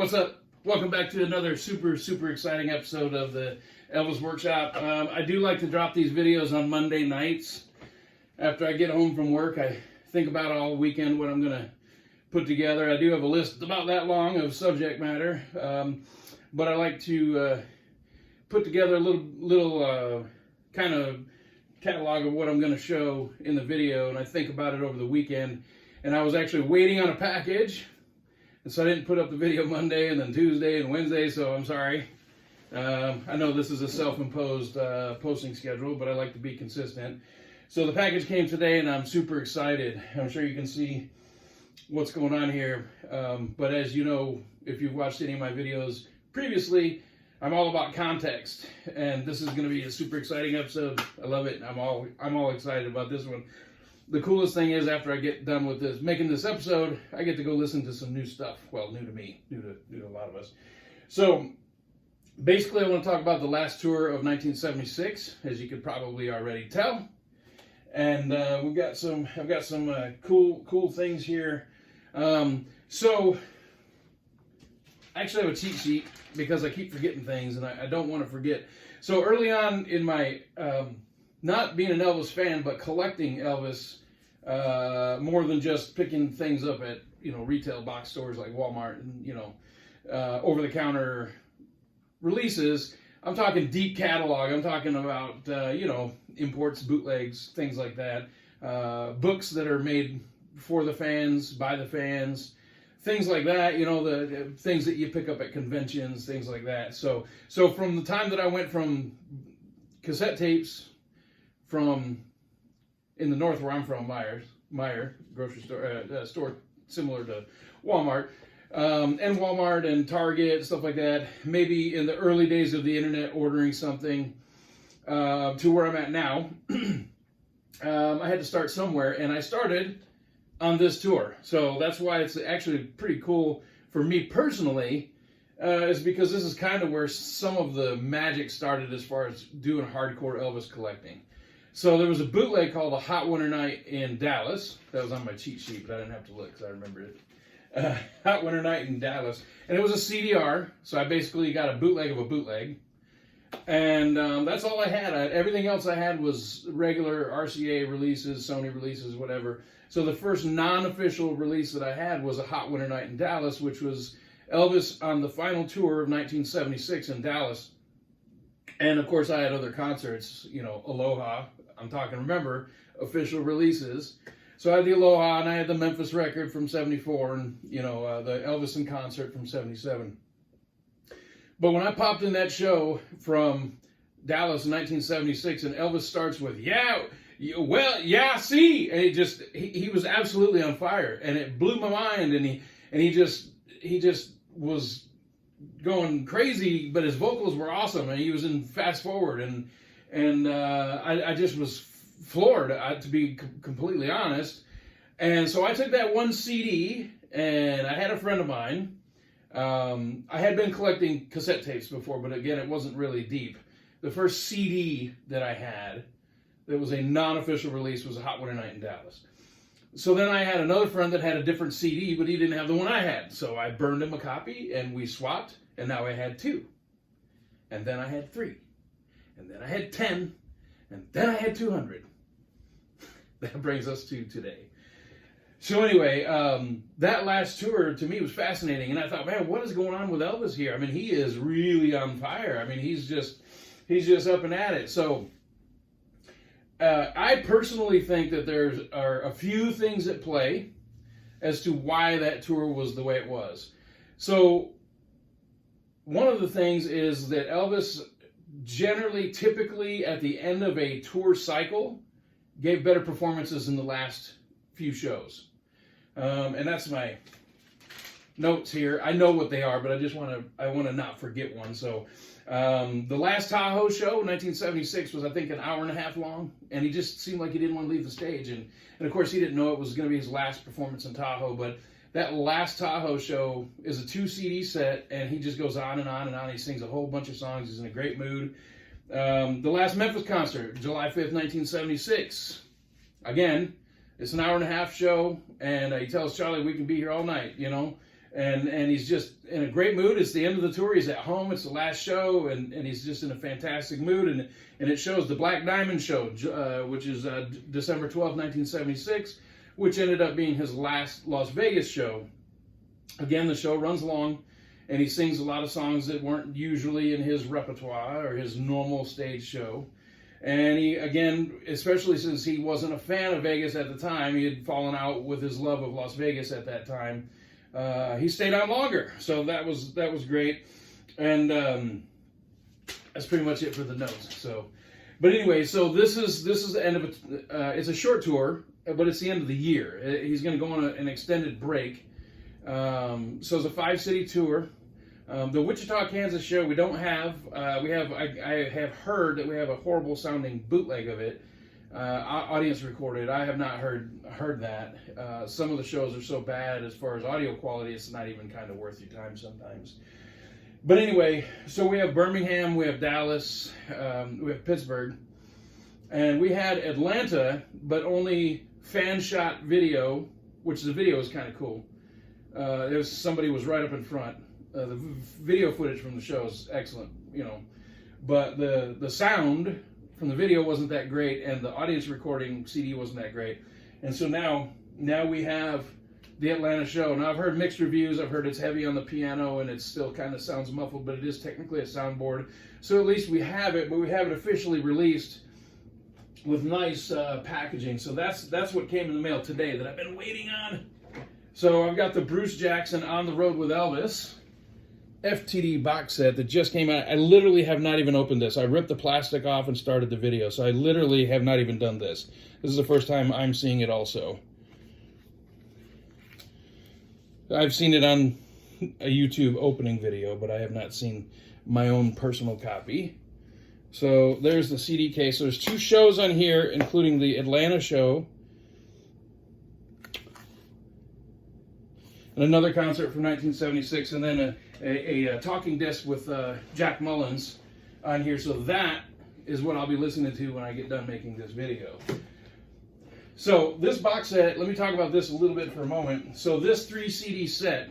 What's up? Welcome back to another super exciting episode of the Elvis Workshop. I do like to drop these videos on Monday nights. After I get home from work, I think about all weekend what I'm going to put together. I do have a list about that long of subject matter, but I like to put together a little kind of catalog of what I'm going to show in the video, and I think about it over the weekend. And I was actually waiting on a package, and so I didn't put up the video Monday and then Tuesday and Wednesday, so I'm sorry. I know this is a self-imposed posting schedule, but I like to be consistent. So the package came today, and I'm super excited. I'm sure you can see what's going on here. But as you know, if you've watched any of my videos previously, I'm all about context, and this is going to be a super exciting episode. I love it. I'm all excited about this one. The coolest thing is, after I get done with this, making this episode, I get to go listen to some new stuff. Well, new to me, new to a lot of us. So basically, I want to talk about the last tour of 1976, as you could probably already tell. And I've got some cool things here. So I actually have a cheat sheet because I keep forgetting things, and I don't want to forget. So early on in my not being an Elvis fan, but collecting Elvis, more than just picking things up at retail box stores like Walmart and over-the-counter releases. I'm talking deep catalog. I'm talking about imports, bootlegs, things like that. Books that are made for the fans, by the fans, things like that. The things that you pick up at conventions, things like that. So from the time that I went from cassette tapes from in the north where I'm from, Meijer grocery store similar to Walmart. And Walmart and Target, stuff like that. Maybe in the early days of the internet, ordering something to where I'm at now. I had to start somewhere, and I started on this tour. So that's why it's actually pretty cool for me personally, is because this is kind of where some of the magic started as far as doing hardcore Elvis collecting. So there was a bootleg called A Hot Winter Night in Dallas. That was on my cheat sheet, but I didn't have to look because I remember it. Hot Winter Night in Dallas, and it was a CDR, so I basically got a bootleg of a bootleg, and that's all I had. Everything else I had was regular RCA releases, Sony releases, whatever. So the first non-official release that I had was A Hot Winter Night in Dallas, which was Elvis on the final tour of 1976 in Dallas, and of course I had other concerts, Aloha, I'm talking, remember, official releases. So I had the Aloha, and I had the Memphis record from 74, and, the Elvis in concert from 77. But when I popped in that show from Dallas in 1976, and Elvis starts with, see, and he was absolutely on fire, and it blew my mind, and he just was going crazy, but his vocals were awesome, and he was in fast forward, and I just was floored, to be completely honest. And so I took that one CD, and I had a friend of mine. I had been collecting cassette tapes before, but again, it wasn't really deep. The first CD that I had that was a non-official release was A Hot Winter Night in Dallas. So then I had another friend that had a different CD, but he didn't have the one I had. So I burned him a copy, and we swapped, and now I had 2. And then I had 3. And then I had 10. And then I had 200. That brings us to today. So anyway, that last tour to me was fascinating, and I thought, man, what is going on with Elvis here? I mean, he is really on fire. I mean, he's just up and at it. So I personally think that there are a few things at play as to why that tour was the way it was. So one of the things is that Elvis generally, typically at the end of a tour cycle, gave better performances in the last few shows. And that's my notes here. I know what they are, but I want to not forget one. So the last Tahoe show, 1976, was I think an hour and a half long, and he just seemed like he didn't want to leave the stage. And of course he didn't know it was going to be his last performance in Tahoe, but that last Tahoe show is a 2 CD set, and he just goes on and on and on. He sings a whole bunch of songs. He's in a great mood. The last Memphis concert, July 5th, 1976. Again, it's an hour and a half show, and he tells Charlie we can be here all night, and he's just in a great mood. It's the end of the tour. He's at home. It's the last show, and he's just in a fantastic mood. And it shows the Black Diamond Show, which is December 12th, 1976, which ended up being his last Las Vegas show. Again, the show runs long, and he sings a lot of songs that weren't usually in his repertoire or his normal stage show. And he, again, especially since he wasn't a fan of Vegas at the time, he had fallen out with his love of Las Vegas at that time. He stayed on longer, so that was great. And that's pretty much it for the notes. So, but anyway, so this is the end of it. It's a short tour, but it's the end of the year. He's going to go on an extended break. So it's a 5-city tour. The Wichita, Kansas show we don't have. I have heard that we have a horrible sounding bootleg of it, audience recorded. I have not heard that. Some of the shows are so bad as far as audio quality, it's not even kind of worth your time sometimes. But anyway, so we have Birmingham, we have Dallas, we have Pittsburgh, and we had Atlanta, but only fan shot video, which the video is kind of cool. Somebody was right up in front. The video footage from the show is excellent, you know, but the sound from the video wasn't that great, and the audience recording CD wasn't that great. And so now we have the Atlanta show. Now I've heard mixed reviews. I've heard it's heavy on the piano and it still kind of sounds muffled, but it is technically a soundboard. So at least we have it, but we have it officially released with nice packaging. So that's what came in the mail today that I've been waiting on. So I've got the Bruce Jackson On the Road with Elvis FTD box set that just came out. I literally have not even opened this. I ripped the plastic off and started the video, so I literally have not even done this. This is the first time I'm seeing it also. I've seen it on a YouTube opening video, but I have not seen my own personal copy. So there's the CD case. So there's 2 shows on here, including the Atlanta show and another concert from 1976, and then a talking disc with Jack Mullins on here. So that is what I'll be listening to when I get done making this video. So this box set, let me talk about this a little bit for a moment. So this 3 CD set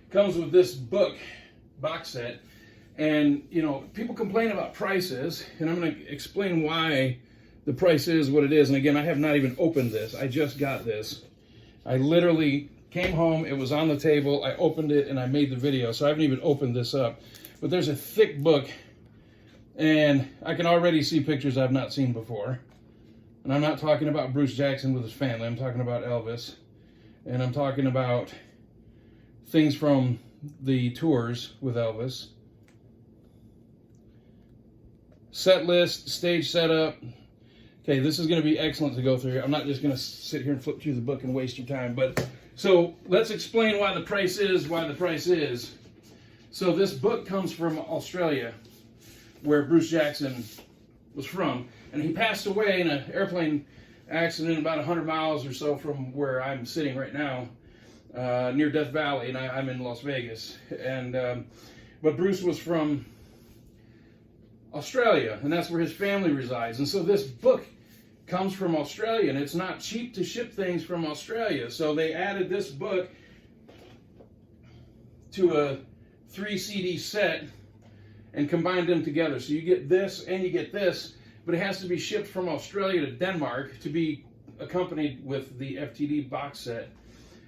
comes with this book box set, and you know, people complain about prices, and I'm going to explain why the price is what it is. And again, I have not even opened this. I just got this. I literally came home, it was on the table, I opened it, and I made the video, so I haven't even opened this up. But there's a thick book, and I can already see pictures I've not seen before. And I'm not talking about Bruce Jackson with his family, I'm talking about Elvis. And I'm talking about things from the tours with Elvis. Set list, stage setup. Okay, this is going to be excellent to go through. I'm not just going to sit here and flip through the book and waste your time, but so let's explain why the price is. So this book comes from Australia, where Bruce Jackson was from, and he passed away in an airplane accident about 100 miles or so from where I'm sitting right now, near Death Valley, and I'm in Las Vegas. And but Bruce was from Australia, and that's where his family resides. And so this book comes from Australia, and it's not cheap to ship things from Australia. So they added this book to a 3 CD set and combined them together. So you get this and you get this, but it has to be shipped from Australia to Denmark to be accompanied with the FTD box set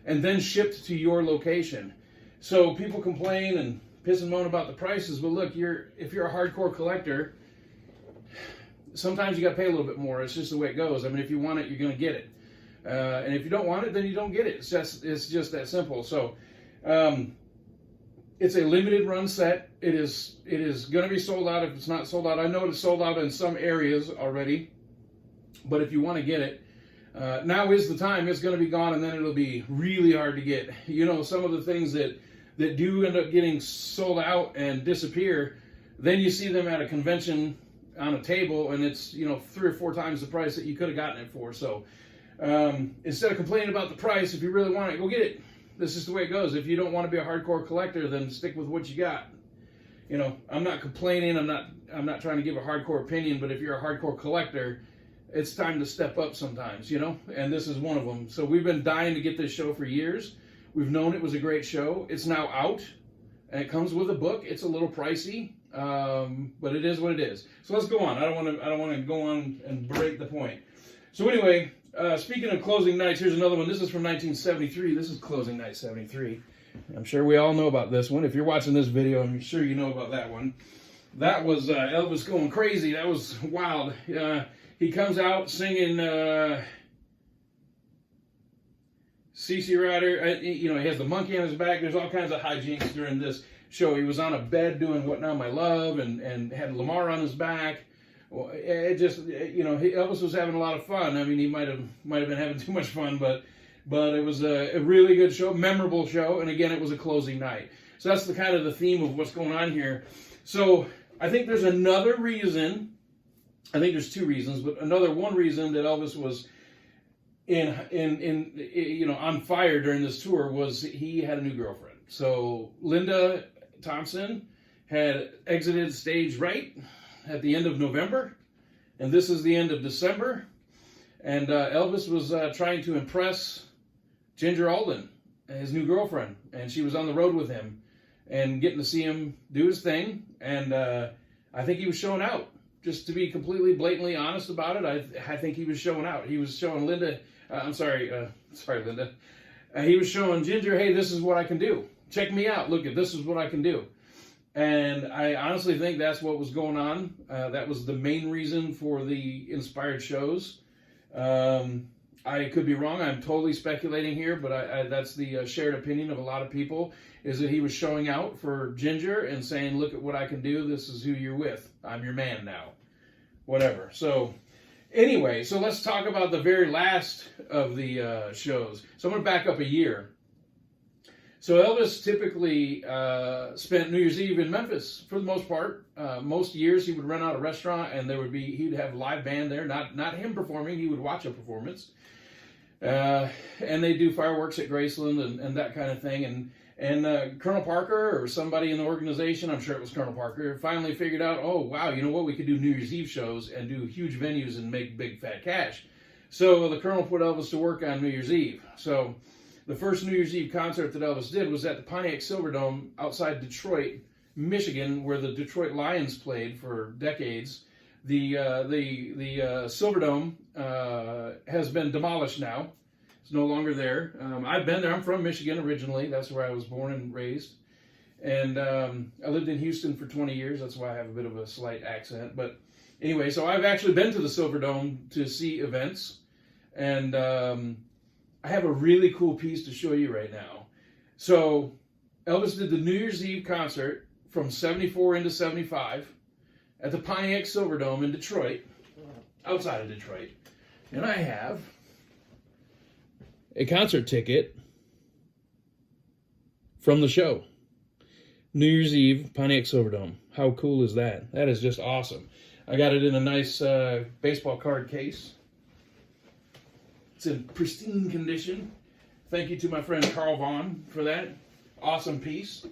and then shipped to your location. So people complain and piss and moan about the prices, but look, if you're a hardcore collector, sometimes you got to pay a little bit more. It's just the way it goes. I mean, if you want it, you're going to get it, and if you don't want it, then you don't get it. It's just that simple. So it's a limited run set. It is going to be sold out if it's not sold out. I know it's sold out in some areas already, but if you want to get it, now is the time. It's going to be gone, and then it'll be really hard to get. You know, some of the things that do end up getting sold out and disappear, then you see them at a convention on a table, and it's, you know, 3 or 4 times the price that you could have gotten it for. So instead of complaining about the price, if you really want it, go get it. This is the way it goes. If you don't want to be a hardcore collector, then stick with what you got. You know, I'm not complaining. I'm not trying to give a hardcore opinion, but if you're a hardcore collector, it's time to step up sometimes, you know, and this is one of them. So we've been dying to get this show for years. We've known it was a great show. It's now out, and it comes with a book. It's a little pricey, but it is what it is. So let's go on. I don't want to go on and break the point. So anyway, speaking of closing nights, here's another one. This is from 1973. This is closing night 73. I'm sure we all know about this one. If you're watching this video, I'm sure you know about that one. That was Elvis going crazy. That was wild. He comes out singing CC Rider. He has the monkey on his back. There's all kinds of hijinks during this show. He was on a bed doing What Now My Love and had Lamar on his back. It just, Elvis was having a lot of fun. I mean, he might have been having too much fun, but it was a really good show, memorable show, and again, it was a closing night. So that's the kind of the theme of what's going on here. So I think there's another reason. I think there's two reasons, but one reason that Elvis was on fire during this tour was he had a new girlfriend. So Linda Thompson had exited stage right at the end of November, and this is the end of December, and Elvis was trying to impress Ginger Alden, his new girlfriend, and she was on the road with him and getting to see him do his thing, and I think he was showing out. Just to be completely blatantly honest about it, I think he was showing out. He was showing Linda, Linda. He was showing Ginger, hey, this is what I can do. Check me out. Look, this is what I can do. And I honestly think that's what was going on. That was the main reason for the inspired shows. I could be wrong. I'm totally speculating here, but that's the shared opinion of a lot of people, is that he was showing out for Ginger and saying, look at what I can do. This is who you're with. I'm your man now. Whatever. So anyway, so let's talk about the very last of the shows. So I'm going to back up a year. So Elvis typically spent New Year's Eve in Memphis for the most part. Most years he would rent out a restaurant and he'd have a live band there, not him performing, he would watch a performance. And they do fireworks at Graceland and that kind of thing. And Colonel Parker or somebody in the organization, I'm sure it was Colonel Parker, finally figured out, oh wow, you know what, we could do New Year's Eve shows and do huge venues and make big fat cash. So the Colonel put Elvis to work on New Year's Eve. So the first New Year's Eve concert that Elvis did was at the Pontiac Silverdome outside Detroit, Michigan, where the Detroit Lions played for decades. The Silverdome has been demolished now. It's no longer there. I've been there. I'm from Michigan originally. That's where I was born and raised. And I lived in Houston for 20 years. That's why I have a bit of a slight accent. But anyway, so I've actually been to the Silverdome to see events. And I have a really cool piece to show you right now. So Elvis did the New Year's Eve concert from 74 into 75 at the Pontiac Silverdome in Detroit, outside of Detroit. And I have a concert ticket from the show. New Year's Eve, Pontiac Silverdome. How cool is that? That is just awesome. I got it in a nice baseball card case. It's in pristine condition. Thank you to my friend Carl Vaughn for that awesome piece.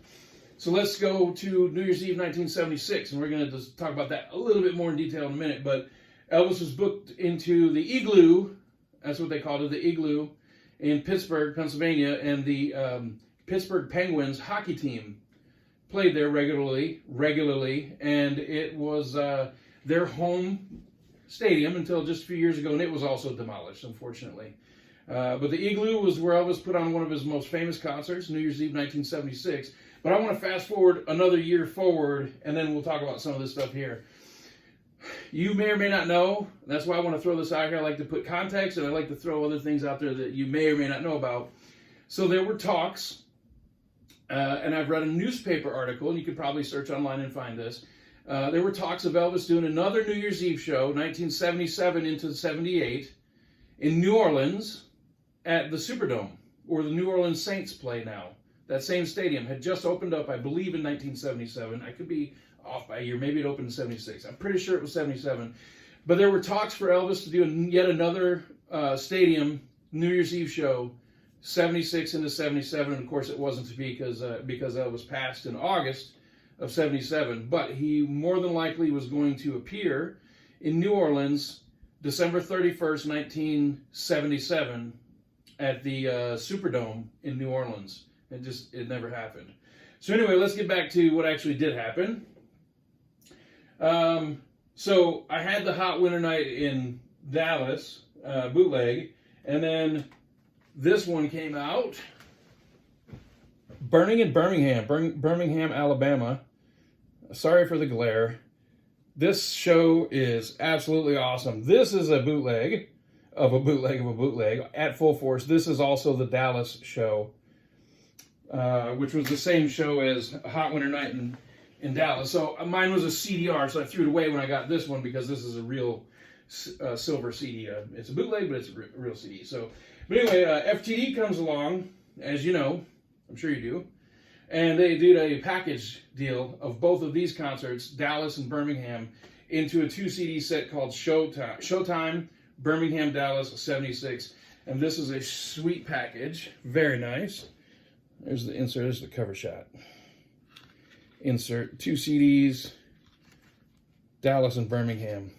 So let's go to New Year's Eve 1976, and we're going to just talk about that a little bit more in detail in a minute. But Elvis was booked into the Igloo, that's what they called it, the Igloo, in Pittsburgh, Pennsylvania, and the Pittsburgh Penguins hockey team played there regularly, and it was their home stadium until just a few years ago, and it was also demolished, unfortunately. But the Igloo was where Elvis put on one of his most famous concerts, New Year's Eve 1976. But I want to fast forward another year forward, and then we'll talk about some of this stuff here. You may or may not know, that's why I want to throw this out here. I like to put context, and I like to throw other things out there that you may or may not know about. So there were talks, and I've read a newspaper article, and you could probably search online and find this. There were talks of Elvis doing another New Year's Eve show, 1977 into 78, in New Orleans at the Superdome, where the New Orleans Saints play now. That same stadium had just opened up, I believe, in 1977. I could be off by a year. Maybe it opened in 76. I'm pretty sure it was 77. But there were talks for Elvis to do yet another stadium New Year's Eve show, 76 into 77. And of course, it wasn't to be because Elvis passed in August of 77. But he more than likely was going to appear in New Orleans December 31st, 1977, at the Superdome in New Orleans. It never happened. So anyway, let's get back to what actually did happen. So I had the hot winter night in Dallas, Bootleg, and then this one came out. Burning in Birmingham, Alabama. Sorry for the glare. This show is absolutely awesome. This is a bootleg of a bootleg of a bootleg at full force. This is also the Dallas show, which was the same show as Hot Winter Night in Dallas. So mine was a CDR, so I threw it away when I got this one because this is a real silver CD. It's a bootleg, but it's a real CD. So, but anyway, FTD comes along, as you know, I'm sure you do, and they did a package deal of both of these concerts, Dallas and Birmingham, into a 2 CD set called Showtime, Birmingham, Dallas, 76. And this is a sweet package. Very nice. There's the insert. There's the cover shot. Insert 2 CDs, Dallas and Birmingham.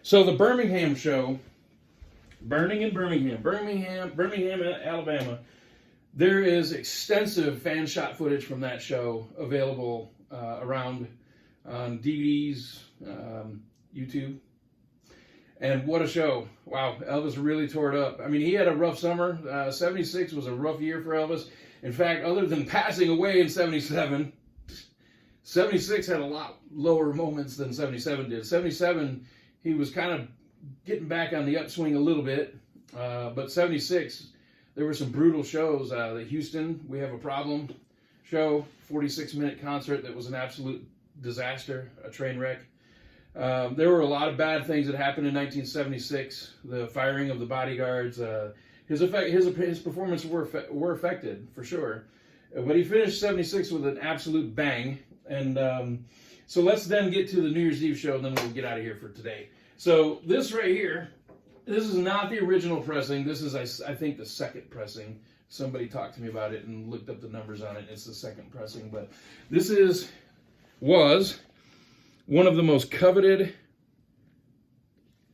So the Birmingham show, Burning in Birmingham, Alabama. There is extensive fan shot footage from that show available around on DVDs, YouTube. And what a show. Wow, Elvis really tore it up. I mean, he had a rough summer. 76 was a rough year for Elvis. In fact, other than passing away in 77, 76 had a lot lower moments than 77 did. 77, he was kind of getting back on the upswing a little bit. But 76, there were some brutal shows. The Houston, We Have a Problem show, 46-minute concert that was an absolute disaster, a train wreck. There were a lot of bad things that happened in 1976. The firing of the bodyguards, his performance were affected for sure. But he finished 76 with an absolute bang. And so let's then get to the New Year's Eve show, and then we'll get out of here for today. So this right here, this is not the original pressing. This is, I think, the second pressing. Somebody talked to me about it and looked up the numbers on it. It's the second pressing. But this was one of the most coveted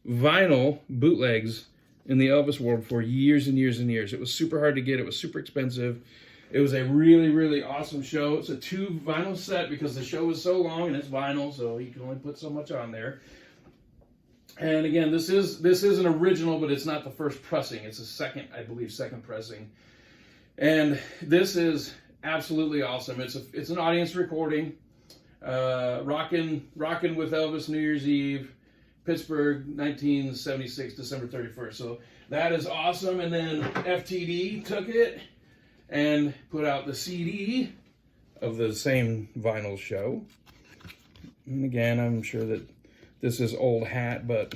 vinyl bootlegs in the Elvis world for years and years and years. It was super hard to get. It was super expensive. It was a really, really awesome show. It's a 2 vinyl set because the show was so long and it's vinyl, so you can only put so much on there. And again, this is an original, but it's not the first pressing. It's a second, I believe, second pressing. And this is absolutely awesome. It's an audience recording. Rockin' with Elvis, New Year's Eve, Pittsburgh, 1976, December 31st. So that is awesome. And then FTD took it and put out the CD of the same vinyl show. And again, I'm sure that this is old hat, but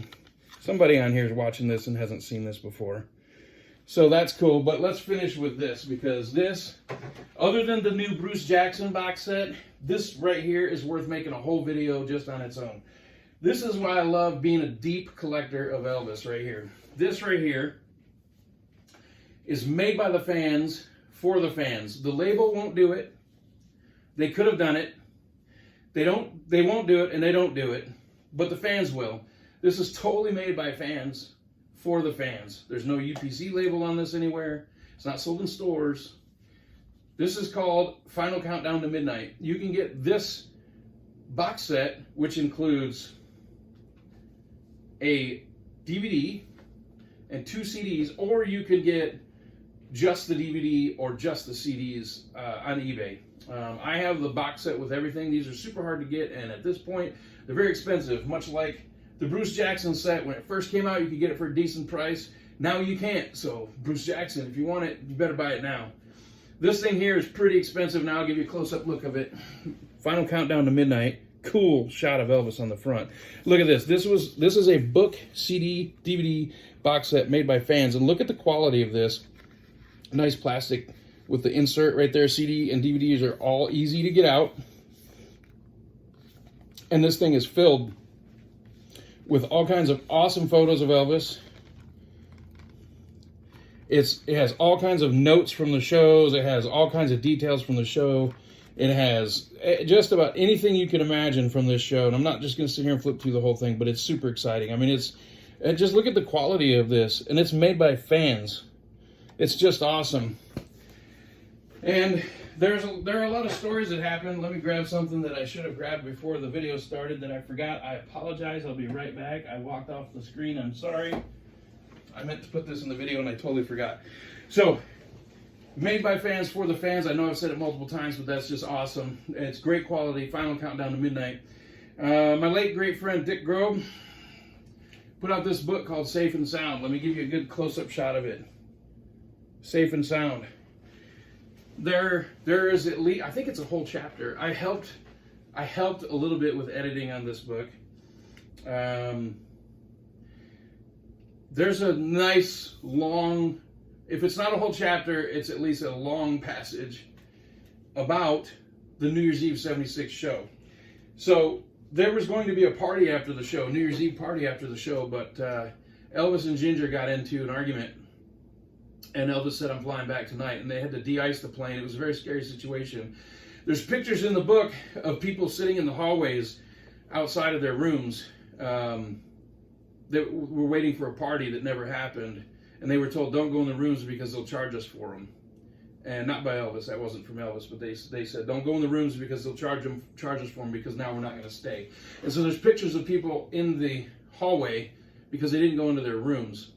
somebody on here is watching this and hasn't seen this before. So that's cool, but let's finish with this, because this, other than the new Bruce Jackson box set, this right here is worth making a whole video just on its own. This is why I love being a deep collector of Elvis right here. This right here is made by the fans for the fans. The label won't do it. They could have done it. They won't do it, and they don't do it, but the fans will. This is totally made by fans for the fans. There's no UPC label on this anywhere. It's not sold in stores. This is called Final Countdown to Midnight. You can get this box set, which includes a DVD and 2 CDs, or you could get just the DVD or just the CDs on eBay. I have the box set with everything. These are super hard to get, and at this point, they're very expensive, much like the Bruce Jackson set. When it first came out, you could get it for a decent price. Now you can't. So Bruce Jackson, if you want it, you better buy it now. This thing here is pretty expensive. Now I'll give you a close-up look of it. Final Countdown to Midnight. Cool shot of Elvis on the front. Look at this. This is a book, CD, DVD box set made by fans, and look at the quality of this. Nice plastic with the insert right there. CD and DVDs are all easy to get out. And this thing is filled with all kinds of awesome photos of Elvis. It has all kinds of notes from the shows. It has all kinds of details from the show. It has just about anything you can imagine from this show. And I'm not just going to sit here and flip through the whole thing, but it's super exciting. I mean, just look at the quality of this. And it's made by fans. It's just awesome. And there are a lot of stories that happen. Let me grab something that I should have grabbed before the video started that I forgot. I apologize. I'll be right back. I walked off the screen. I'm sorry. I meant to put this in the video and I totally forgot. So, made by fans for the fans. I know I've said it multiple times, but that's just awesome. It's great quality. Final Countdown to Midnight. My late great friend Dick Grob put out this book called Safe and Sound. Let me give you a good close-up shot of it. Safe and Sound. There is at least, I think it's a whole chapter. I helped a little bit with editing on this book. There's a nice long, if it's not a whole chapter, it's at least a long passage about the New Year's Eve '76 show. So there was going to be a party after the show, New Year's Eve party after the show, but Elvis and Ginger got into an argument. And Elvis said, I'm flying back tonight. And they had to de-ice the plane. It was a very scary situation. There's pictures in the book of people sitting in the hallways outside of their rooms that were waiting for a party that never happened. And they were told, don't go in the rooms because they'll charge us for them. And not by Elvis. That wasn't from Elvis. But they said, don't go in the rooms because they'll charge us for them because now we're not going to stay. And so there's pictures of people in the hallway because they didn't go into their rooms.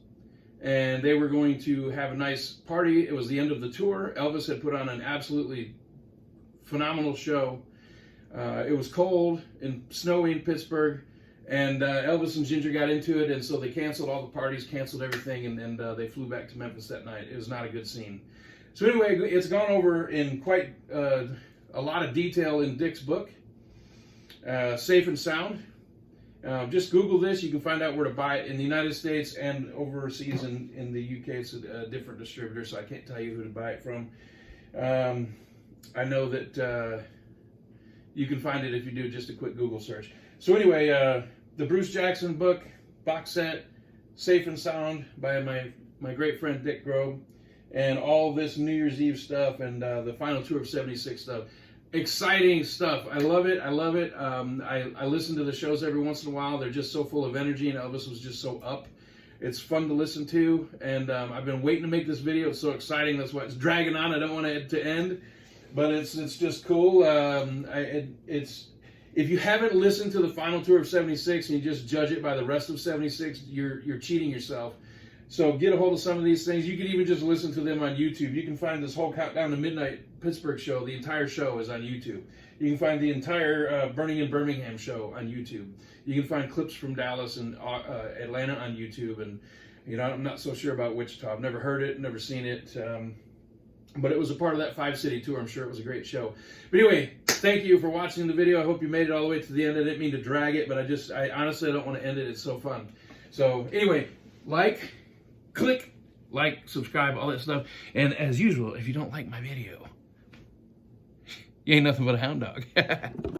And they were going to have a nice party. It was the end of the tour. Elvis had put on an absolutely phenomenal show. It was cold and snowy in Pittsburgh. And Elvis and Ginger got into it. And so they canceled all the parties, canceled everything. And they flew back to Memphis that night. It was not a good scene. So anyway, it's gone over in quite a lot of detail in Dick's book. Safe and Sound. Just Google this. You can find out where to buy it in the United States and overseas in the UK. It's a different distributor, so I can't tell you who to buy it from. I know that you can find it if you do just a quick Google search. So anyway, the Bruce Jackson book, box set, Safe and Sound by my great friend Dick Grob, and all this New Year's Eve stuff and the final tour of '76 stuff. Exciting stuff. I love it. I love it. I listen to the shows every once in a while. They're just so full of energy, and Elvis was just so up. It's fun to listen to, and I've been waiting to make this video. It's so exciting. That's why it's dragging on. I don't want it to end, but it's just cool. If you haven't listened to the final tour of '76 and you just judge it by the rest of '76, you're cheating yourself. So get a hold of some of these things. You can even just listen to them on YouTube. You can find this whole Countdown to Midnight Pittsburgh show. The entire show is on YouTube. You can find the entire Birmingham show on YouTube. You can find clips from Dallas and Atlanta on YouTube. And I'm not so sure about Wichita. I've never heard it, never seen it. But it was a part of that 5-city tour. I'm sure it was a great show. But anyway, thank you for watching the video. I hope you made it all the way to the end. I didn't mean to drag it, but I honestly don't want to end it. It's so fun. So anyway, click, subscribe, all that stuff. And as usual, if you don't like my video, you ain't nothing but a hound dog.